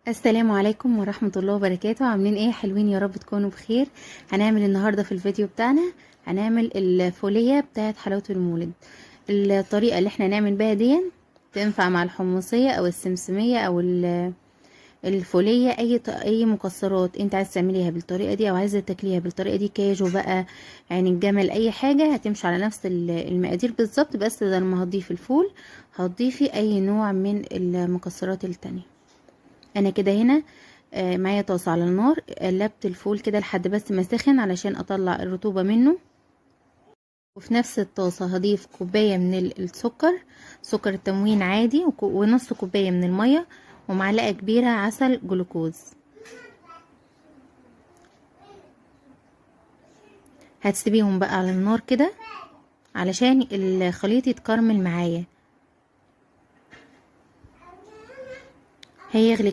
السلام عليكم ورحمة الله وبركاته. عاملين ايه؟ حلوين يا رب تكونوا بخير. هنعمل النهاردة في الفيديو بتاعنا هنعمل الفولية بتاعت حلاوة المولد. الطريقة اللي احنا نعمل بيها دي تنفع مع الحمصية او السمسمية او الفولية، اي مكسرات انت عايز تعمليها بالطريقة دي او عايزة تاكليها بالطريقة دي، كاجو بقى، يعني الجمل، اي حاجة هتمشي على نفس المقادير بالظبط. بس لما هتضيفي الفول هتضيفي اي نوع من المكسرات التانية. انا كده هنا معايا طاسه على النار، قلبت الفول كده لحد بس ما سخن علشان اطلع الرطوبه منه. وفي نفس الطاسه هضيف كوبايه من السكر، سكر التموين عادي، ونص كوبايه من الميه، ومعلقه كبيره عسل جلوكوز. هتسيبيهم بقى على النار كده علشان الخليط يتكرمل معايا. هيغلي